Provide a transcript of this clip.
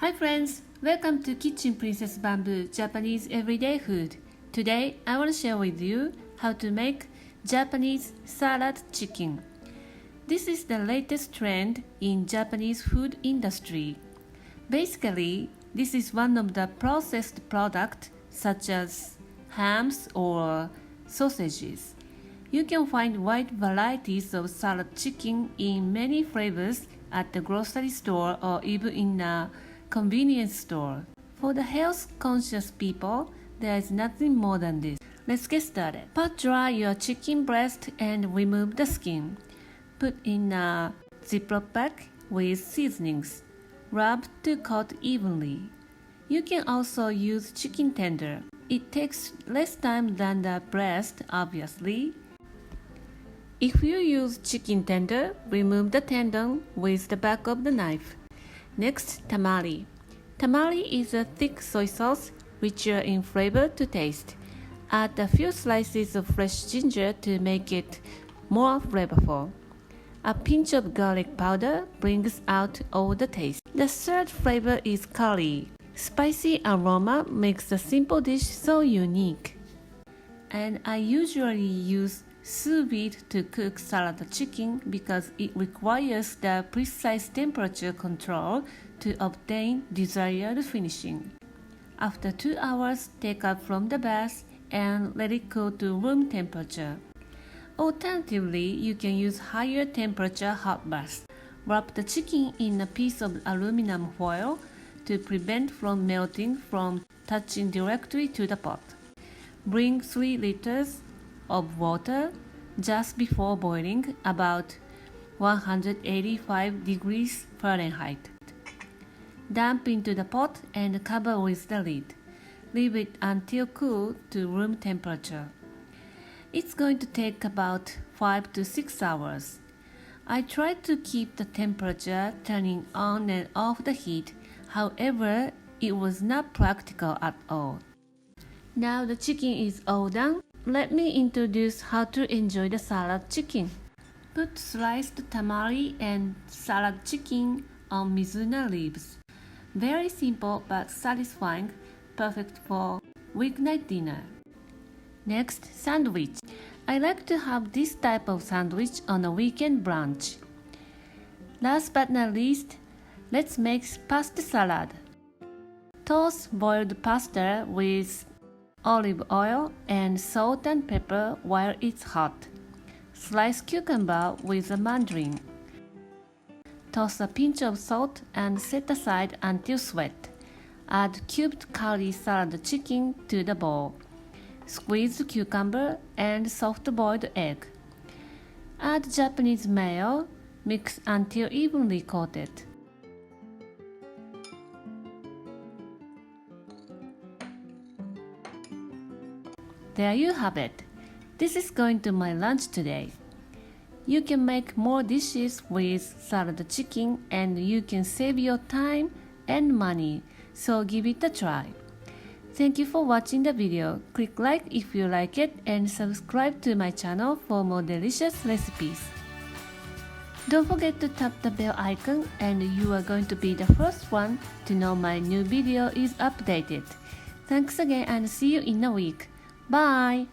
Hi friends, welcome to Kitchen Princess Bamboo Japanese Everyday Food. Today I want to share with you how to make Japanese salad chicken. This is the latest trend in Japanese food industry. Basically, this is one of the processed products such as hams or sausages. You can find wide varieties of salad chicken in many flavors at the grocery store or even in a convenience store. For the health-conscious people, there is nothing more than this. Let's get started. Pat dry your chicken breast and remove the skin. Put in a Ziploc bag with seasonings. Rub to coat evenly. You can also use chicken tender. It takes less time than the breast, obviously. If you use chicken tender, remove the tendon with the back of the knife. Next, tamari. Tamari is a thick soy sauce, richer in flavor to taste. Add a few slices of fresh ginger to make it more flavorful. A pinch of garlic powder brings out all the taste. The third flavor is curry. Spicy aroma makes the simple dish so unique. And I usually use sous vide to cook salad chicken because it requires the precise temperature control to obtain desired finishing. After 2 hours, take out from the bath and let it cool to room temperature. Alternatively, you can use higher temperature hot bath. Wrap the chicken in a piece of aluminum foil to prevent from melting from touching directly to the pot. Bring 3 liters of water just before boiling, about 185 degrees Fahrenheit. Dump into the pot and cover with the lid. Leave it until cool to room temperature. It's going to take about 5 to 6 hours. I try to keep the temperature turning on and off the heat, however, it was not practical at all. Now the chicken is all done. Let me introduce how to enjoy the salad chicken. Put sliced tamari and salad chicken on Mizuna leaves. Very simple but satisfying, perfect for weeknight dinner. Next, sandwich. I like to have this type of sandwich on a weekend brunch. Last but not least, let's make pasta salad. Toast boiled pasta with olive oil and salt and pepper while it's hot. Slice cucumber with a mandarin. Toss a pinch of salt and set aside until wet. Add cubed curry salad chicken to the bowl. Squeeze cucumber and soft-boiled egg. Add Japanese mayo. Mix until evenly coated. There you have it. This is going to my lunch today. You can make more dishes with salad chicken and you can save your time and money, so give it a try. Thank you for watching the video. Click like if you like it and subscribe to my channel for more delicious recipes. Don't forget to tap the bell icon and you are going to be the first one to know my new video is updated. Thanks again and see you in a week. Bye!